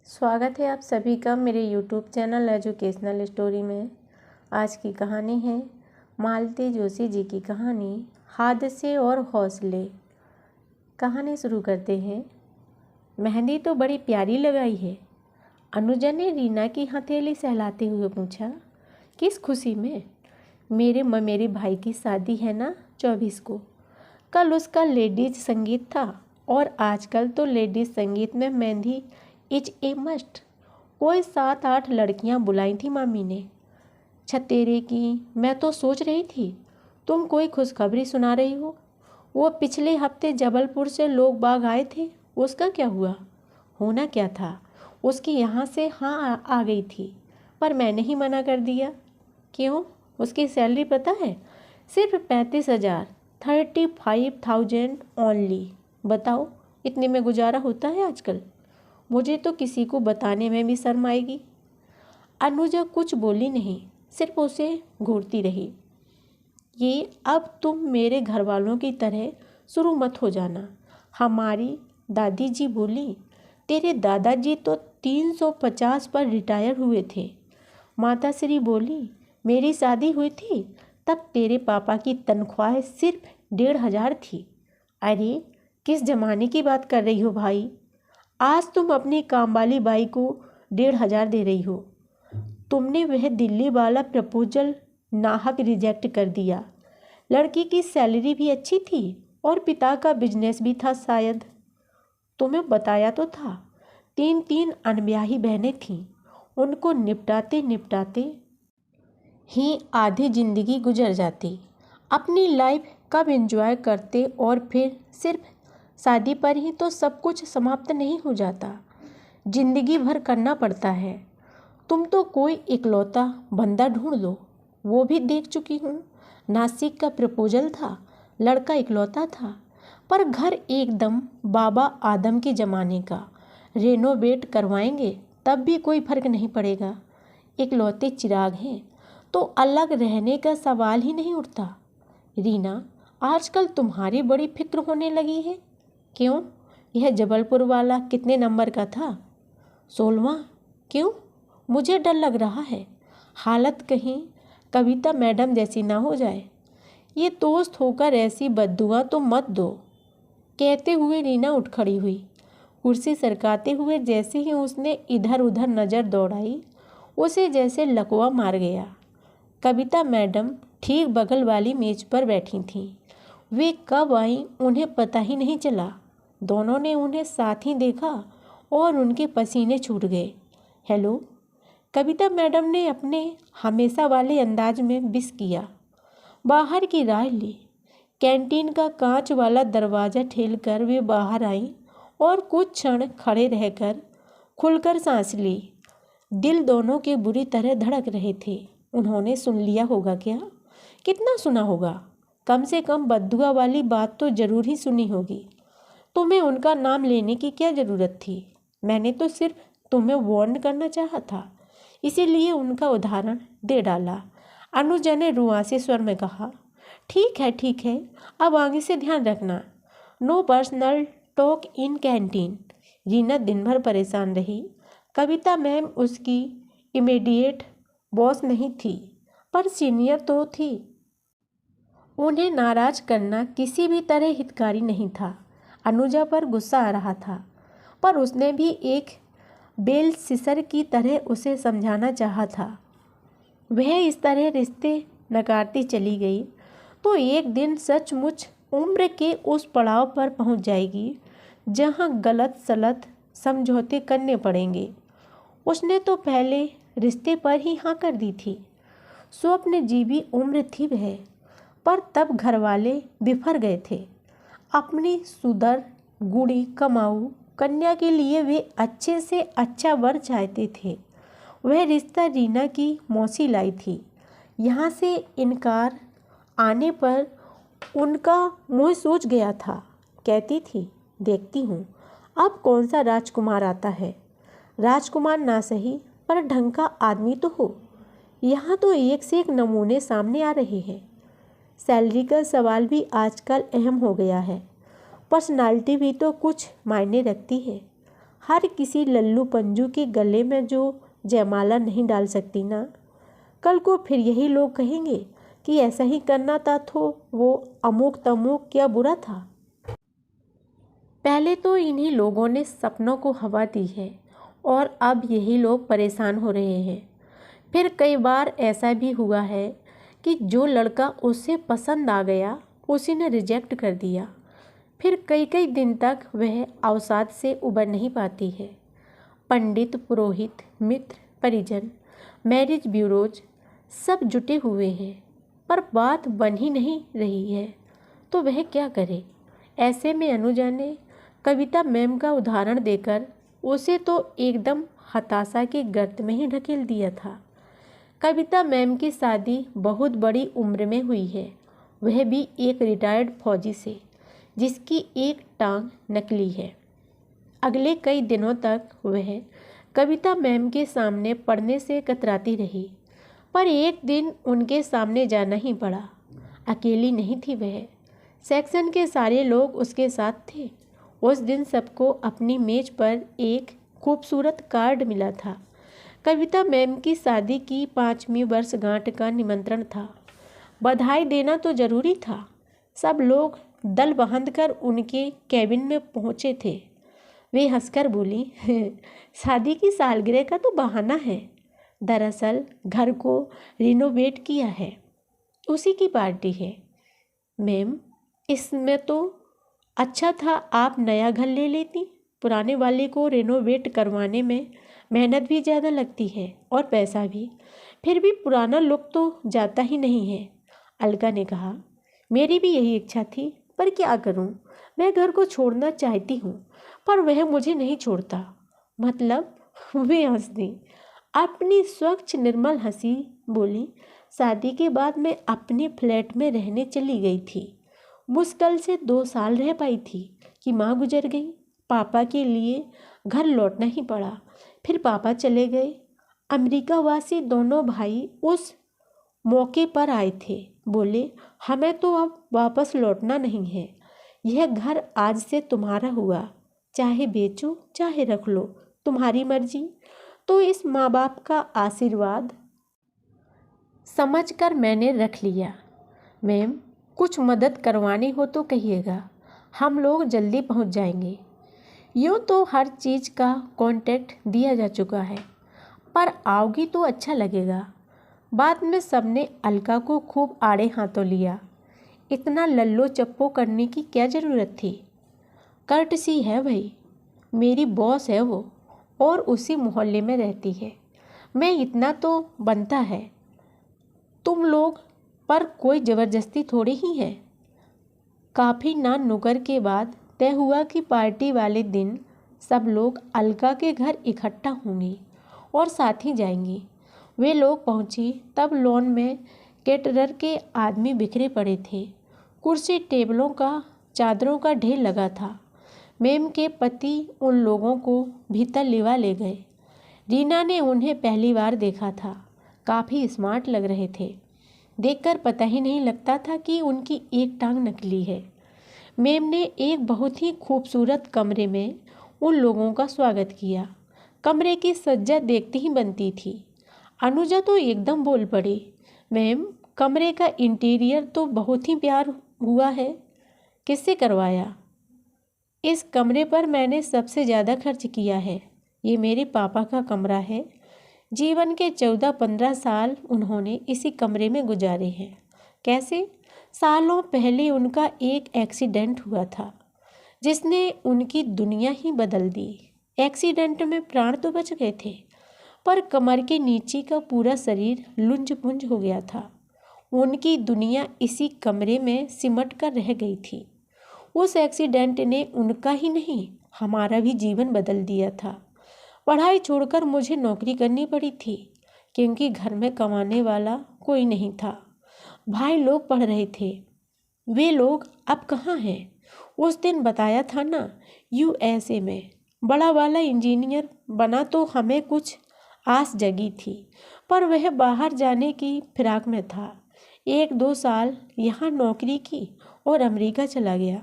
स्वागत है आप सभी का मेरे YouTube चैनल एजुकेशनल स्टोरी में। आज की कहानी है मालती जोशी जी की कहानी हादसे और हौसले। कहानी शुरू करते हैं। मेहंदी तो बड़ी प्यारी लगाई है, अनुजा ने रीना की हथेली सहलाते हुए पूछा। किस खुशी में? मेरे भाई की शादी है ना 24 को। कल उसका लेडीज संगीत था और आजकल तो लेडीज संगीत में मेहंदी इज ए मस्ट। कोई 7-8 लड़कियां बुलाई थी मामी ने। छतेरे की मैं तो सोच रही थी तुम कोई खुशखबरी सुना रही हो। वो पिछले हफ्ते जबलपुर से लोग बाग आए थे, उसका क्या हुआ? होना क्या था, उसकी यहाँ से हाँ आ गई थी, पर मैंने ही मना कर दिया। क्यों? उसकी सैलरी पता है? सिर्फ 35,000, 35,000 ओनली। बताओ, इतने में गुजारा होता है आजकल? मुझे तो किसी को बताने में भी शर्म आएगी। अनुजा कुछ बोली नहीं, सिर्फ उसे घूरती रही। ये अब तुम मेरे घर वालों की तरह शुरू मत हो जाना। हमारी दादी जी बोली, तेरे दादाजी तो 350 पर रिटायर हुए थे। माता श्री बोली, मेरी शादी हुई थी तब तेरे पापा की तनख्वाह सिर्फ 1,500 थी। अरे किस जमाने की बात कर रही हो भाई? आज तुम अपनी कामवाली बाई को 1,500 दे रही हो। तुमने वह दिल्ली वाला प्रपोजल नाहक रिजेक्ट कर दिया। लड़की की सैलरी भी अच्छी थी और पिता का बिजनेस भी था शायद। तुम्हें बताया तो था, 3 अनब्याही बहनें थीं। उनको निपटाते निपटाते ही आधी जिंदगी गुजर जाती। अपनी लाइफ कब एंजॉय करते और फिर सिर्फ शादी पर ही तो सब कुछ समाप्त नहीं हो जाता, जिंदगी भर करना पड़ता है। तुम तो कोई इकलौता बंदा ढूंढ लो। वो भी देख चुकी हूँ। नासिक का प्रपोजल था, लड़का इकलौता था, पर घर एकदम बाबा आदम के ज़माने का। रेनोवेट करवाएंगे तब भी कोई फर्क नहीं पड़ेगा। इकलौते चिराग हैं तो अलग रहने का सवाल ही नहीं उठता। रीना, आजकल तुम्हारी बड़ी फिक्र होने लगी है। क्यों? यह जबलपुर वाला कितने नंबर का था? 16वां। क्यों? मुझे डर लग रहा है, हालत कहीं कविता मैडम जैसी ना हो जाए। ये दोस्त होकर ऐसी बद्दुआ तो मत दो। कहते हुए रीना उठ खड़ी हुई। कुर्सी सरकाते हुए जैसे ही उसने इधर उधर नज़र दौड़ाई, उसे जैसे लकवा मार गया। कविता मैडम ठीक बगल वाली मेज पर बैठी थीं। वे कब आईं उन्हें पता ही नहीं चला। दोनों ने उन्हें साथ ही देखा और उनके पसीने छूट गए। हेलो, कविता मैडम ने अपने हमेशा वाले अंदाज में विश किया। बाहर की राह ली। कैंटीन का कांच वाला दरवाज़ा ठेलकर वे बाहर आईं और कुछ क्षण खड़े रहकर खुलकर सांस ली। दिल दोनों के बुरी तरह धड़क रहे थे। उन्होंने सुन लिया होगा क्या? कितना सुना होगा? कम से कम बद्दुआ वाली बात तो ज़रूर ही सुनी होगी। तुम्हें उनका नाम लेने की क्या ज़रूरत थी? मैंने तो सिर्फ तुम्हें वार्न करना चाहा था, इसीलिए उनका उदाहरण दे डाला। अनुजा ने रुआंसे स्वर में कहा। ठीक है, अब आगे से ध्यान रखना। No personal talk in canteen. Reena दिन भर परेशान रही। कविता मैम उसकी इमीडिएट बॉस नहीं थी, पर सीनियर तो थी। उन्हें नाराज करना किसी भी तरह हितकारी नहीं था। अनुजा पर गुस्सा आ रहा था, पर उसने भी एक बेल सिसर की तरह उसे समझाना चाहा था। वह इस तरह रिश्ते नकारती चली गई तो एक दिन सचमुच उम्र के उस पड़ाव पर पहुंच जाएगी जहां गलत सलत समझौते करने पड़ेंगे। उसने तो पहले रिश्ते पर ही हाँ कर दी थी। स्वप्न जीवी उम्र थी वह, पर तब घर वाले बिफर गए थे। अपनी सुदर गुणी कमाऊ कन्या के लिए वे अच्छे से अच्छा वर चाहते थे। वह रिश्ता रीना की मौसी लाई थी। यहाँ से इनकार आने पर उनका मुँह सूज गया था। कहती थी, देखती हूँ अब कौन सा राजकुमार आता है। राजकुमार ना सही, पर ढंग का आदमी तो हो। यहाँ तो एक से एक नमूने सामने आ रहे हैं। सैलरी का सवाल भी आजकल अहम हो गया है। पर्सनालिटी भी तो कुछ मायने रखती है। हर किसी लल्लू पंजू के गले में जो जयमाला नहीं डाल सकती ना, कल को फिर यही लोग कहेंगे कि ऐसा ही करना था तो वो अमुक तमुक क्या बुरा था। पहले तो इन्हीं लोगों ने सपनों को हवा दी है और अब यही लोग परेशान हो रहे हैं। फिर कई बार ऐसा भी हुआ है कि जो लड़का उससे पसंद आ गया उसी ने रिजेक्ट कर दिया। फिर कई कई दिन तक वह अवसाद से उबर नहीं पाती है। पंडित, पुरोहित, मित्र, परिजन, मैरिज ब्यूरोज सब जुटे हुए हैं, पर बात बन ही नहीं रही है, तो वह क्या करे। ऐसे में अनुजा ने कविता मैम का उदाहरण देकर उसे तो एकदम हताशा के गर्त में ही ढकेल दिया था। कविता मैम की शादी बहुत बड़ी उम्र में हुई है, वह भी एक रिटायर्ड फौजी से, जिसकी एक टांग नकली है। अगले कई दिनों तक वह कविता मैम के सामने पढ़ने से कतराती रही, पर एक दिन उनके सामने जाना ही पड़ा। अकेली नहीं थी वह, सेक्शन के सारे लोग उसके साथ थे। उस दिन सबको अपनी मेज पर एक खूबसूरत कार्ड मिला था। कविता मैम की शादी की 5वीं वर्षगांठ का निमंत्रण था। बधाई देना तो जरूरी था। सब लोग दल बांधकर उनके कैबिन में पहुंचे थे। वे हंसकर बोली, शादी की सालगिरह का तो बहाना है, दरअसल घर को रिनोवेट किया है, उसी की पार्टी है। मैम, इसमें तो अच्छा था आप नया घर ले लेती, पुराने वाले को रेनोवेट करवाने में मेहनत भी ज़्यादा लगती है और पैसा भी, फिर भी पुराना लुक तो जाता ही नहीं है। अलका ने कहा, मेरी भी यही इच्छा थी, पर क्या करूं, मैं घर को छोड़ना चाहती हूं, पर वह मुझे नहीं छोड़ता। मतलब? वे हंस दी, अपनी स्वच्छ निर्मल हंसी बोली, शादी के बाद मैं अपने फ्लैट में रहने चली गई थी। मुश्किल से 2 साल रह पाई थी कि माँ गुजर गई। पापा के लिए घर लौटना ही पड़ा। फिर पापा चले गए। अमेरिका वासी दोनों भाई उस मौके पर आए थे। बोले, हमें तो अब वापस लौटना नहीं है, यह घर आज से तुम्हारा हुआ, चाहे बेचो चाहे रख लो, तुम्हारी मर्जी। तो इस माँ बाप का आशीर्वाद समझकर मैंने रख लिया। मैम, कुछ मदद करवानी हो तो कहिएगा, हम लोग जल्दी पहुंच जाएंगे। यूँ तो हर चीज़ का कांटेक्ट दिया जा चुका है, पर आओगी तो अच्छा लगेगा। बाद में सबने अलका को खूब आड़े हाथों लिया। इतना लल्लो चप्पो करने की क्या ज़रूरत थी? कर्टसी है भाई, मेरी बॉस है वो, और उसी मोहल्ले में रहती है। मैं इतना तो बनता है। तुम लोग पर कोई ज़बरदस्ती थोड़ी ही है। काफ़ी नान नुकर के बाद तय हुआ कि पार्टी वाले दिन सब लोग अलका के घर इकट्ठा होंगे और साथ ही जाएंगी। वे लोग पहुंची तब लॉन में कैटरर के आदमी बिखरे पड़े थे। कुर्सी टेबलों का चादरों का ढेर लगा था। मैम के पति उन लोगों को भीतर लिवा ले गए। रीना ने उन्हें पहली बार देखा था। काफ़ी स्मार्ट लग रहे थे। देखकर पता ही नहीं लगता था कि उनकी एक टांग नकली है। मैम ने एक बहुत ही खूबसूरत कमरे में उन लोगों का स्वागत किया। कमरे की सज्जा देखते ही बनती थी। अनुजा तो एकदम बोल पड़ी, मैम, कमरे का इंटीरियर तो बहुत ही प्यार हुआ है, किससे करवाया? इस कमरे पर मैंने सबसे ज़्यादा खर्च किया है। ये मेरे पापा का कमरा है। जीवन के 14-15 साल उन्होंने इसी कमरे में गुजारे हैं। कैसे? सालों पहले उनका एक एक्सीडेंट हुआ था जिसने उनकी दुनिया ही बदल दी। एक्सीडेंट में प्राण तो बच गए थे, पर कमर के नीचे का पूरा शरीर लुंज पुंज हो गया था। उनकी दुनिया इसी कमरे में सिमट कर रह गई थी। उस एक्सीडेंट ने उनका ही नहीं, हमारा भी जीवन बदल दिया था। पढ़ाई छोड़कर मुझे नौकरी करनी पड़ी थी, क्योंकि घर में कमाने वाला कोई नहीं था। भाई लोग पढ़ रहे थे। वे लोग अब कहाँ हैं? उस दिन बताया था ना, USA में बड़ा वाला इंजीनियर बना, तो हमें कुछ आस जगी थी, पर वह बाहर जाने की फिराक में था। 1-2 साल यहाँ नौकरी की और अमेरिका चला गया।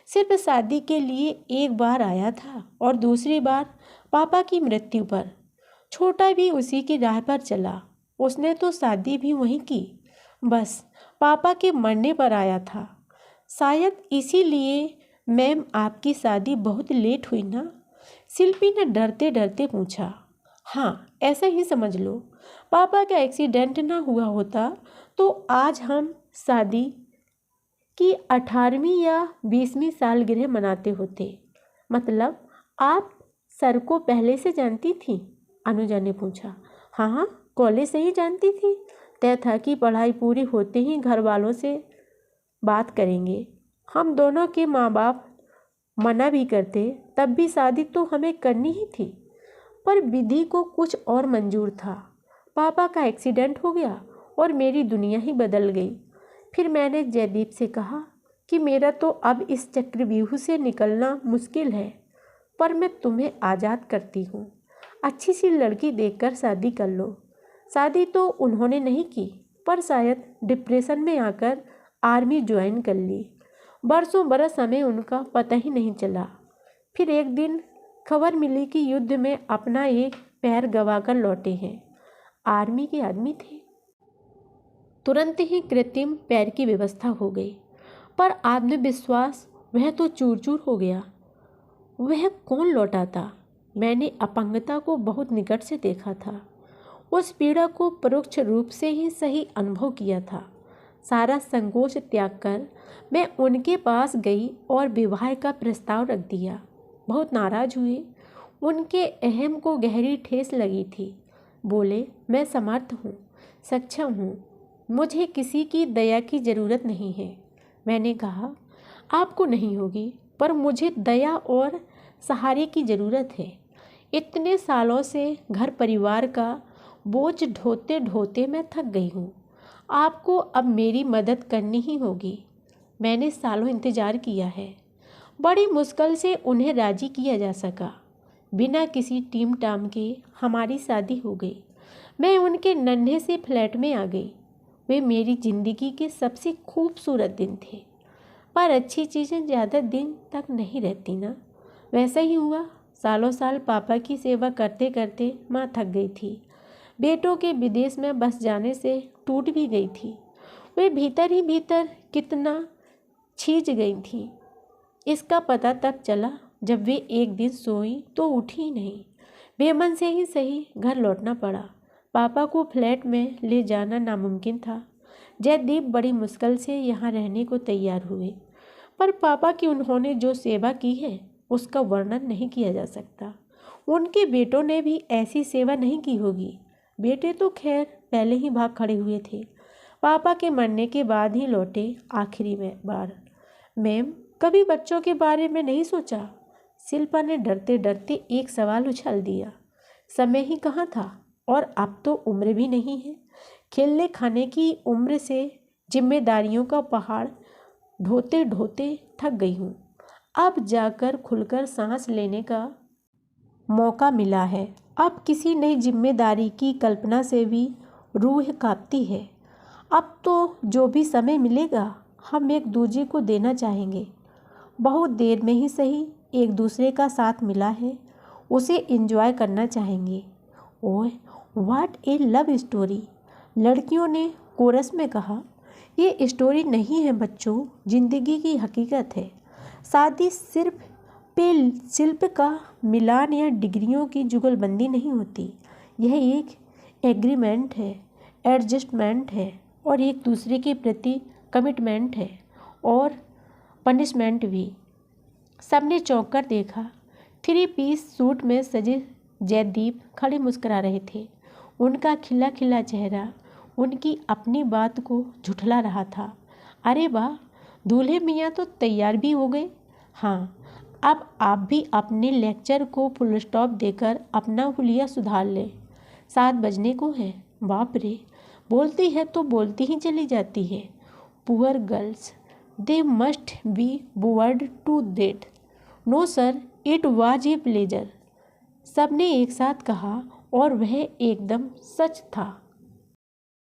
सिर्फ शादी के लिए एक बार आया था और दूसरी बार पापा की मृत्यु पर। छोटा भी उसी की राह पर चला। उसने तो शादी भी वहीं की, बस पापा के मरने पर आया था। शायद इसीलिए मैम आपकी शादी बहुत लेट हुई ना? शिल्पी ने डरते डरते पूछा। हाँ, ऐसा ही समझ लो। पापा का एक्सीडेंट ना हुआ होता तो आज हम शादी की 18वीं या 20वीं सालगिरह मनाते होते। मतलब आप सर को पहले से जानती थी? अनुजा ने पूछा। हाँ हाँ, कॉलेज से ही जानती थी। तय था कि पढ़ाई पूरी होते ही घर वालों से बात करेंगे। हम दोनों के माँ बाप मना भी करते तब भी शादी तो हमें करनी ही थी, पर विधि को कुछ और मंजूर था। पापा का एक्सीडेंट हो गया और मेरी दुनिया ही बदल गई। फिर मैंने जयदीप से कहा कि मेरा तो अब इस चक्रव्यूह से निकलना मुश्किल है, पर मैं तुम्हें आज़ाद करती हूँ। अच्छी सी लड़की देखकर शादी कर लो। शादी तो उन्होंने नहीं की, पर शायद डिप्रेशन में आकर आर्मी ज्वाइन कर ली। बरसों बरस हमें उनका पता ही नहीं चला। फिर एक दिन खबर मिली कि युद्ध में अपना एक पैर गंवाकर लौटे हैं। आर्मी के आदमी थे। तुरंत ही कृत्रिम पैर की व्यवस्था हो गई, पर आत्मविश्वास वह तो चूर चूर हो गया। वह कौन लौटा था? मैंने अपंगता को बहुत निकट से देखा था। उस पीड़ा को परोक्ष रूप से ही सही अनुभव किया था। सारा संकोच त्याग कर मैं उनके पास गई और विवाह का प्रस्ताव रख दिया। बहुत नाराज हुए। उनके अहम को गहरी ठेस लगी थी। बोले, मैं समर्थ हूँ, सक्षम हूँ, मुझे किसी की दया की ज़रूरत नहीं है। मैंने कहा, आपको नहीं होगी, पर मुझे दया और सहारे की ज़रूरत है। इतने सालों से घर परिवार का बोझ ढोते ढोते मैं थक गई हूँ। आपको अब मेरी मदद करनी ही होगी। मैंने सालों इंतज़ार किया है। बड़ी मुश्किल से उन्हें राज़ी किया जा सका। बिना किसी टीम टाम के हमारी शादी हो गई। मैं उनके नन्हे से फ्लैट में आ गई। वे मेरी ज़िंदगी के सबसे खूबसूरत दिन थे, पर अच्छी चीज़ें ज़्यादा दिन तक नहीं रहती ना। वैसा ही हुआ। सालों साल पापा की सेवा करते करते माँ थक गई थी। बेटों के विदेश में बस जाने से टूट भी गई थी। वे भीतर ही भीतर कितना छीज गई थी, इसका पता तब चला जब वे एक दिन सोई तो उठी ही नहीं। बेमन से ही सही घर लौटना पड़ा। पापा को फ्लैट में ले जाना नामुमकिन था। जयदीप बड़ी मुश्किल से यहाँ रहने को तैयार हुए, पर पापा की उन्होंने जो सेवा की है उसका वर्णन नहीं किया जा सकता। उनके बेटों ने भी ऐसी सेवा नहीं की होगी। बेटे तो खैर पहले ही भाग खड़े हुए थे। पापा के मरने के बाद ही लौटे आखिरी बार। मैम, कभी बच्चों के बारे में नहीं सोचा? शिल्पा ने डरते डरते एक सवाल उछाल दिया। समय ही कहाँ था, और अब तो उम्र भी नहीं है। खेलने खाने की उम्र से जिम्मेदारियों का पहाड़ ढोते ढोते थक गई हूँ। अब जाकर खुलकर सांस लेने का मौका मिला है। अब किसी नई जिम्मेदारी की कल्पना से भी रूह कांपती है। अब तो जो भी समय मिलेगा हम एक दूसरे को देना चाहेंगे। बहुत देर में ही सही एक दूसरे का साथ मिला है, उसे एंजॉय करना चाहेंगे। ओह, व्हाट ए लव स्टोरी, लड़कियों ने कोरस में कहा। ये स्टोरी नहीं है बच्चों, जिंदगी की हकीकत है। शादी सिर्फ शिल्प का मिलान या डिग्रियों की जुगलबंदी नहीं होती। यह एक एग्रीमेंट है, एडजस्टमेंट है, और एक दूसरे के प्रति कमिटमेंट है, और पनिशमेंट भी। सबने चौंक कर देखा। 3 पीस सूट में सजे जयदीप खड़े मुस्कुरा रहे थे। उनका खिला खिला चेहरा उनकी अपनी बात को झुठला रहा था। अरे वाह, दूल्हे मियाँ तो तैयार भी हो गए। हाँ, अब आप भी अपने लेक्चर को फुल स्टॉप देकर अपना हुलिया सुधार लें। 7 बजने को है। बाप रे, बोलती है तो बोलती ही चली जाती है। Poor girls, they must be bored to death. No sir, it was a pleasure, सबने एक साथ कहा, और वह एकदम सच था।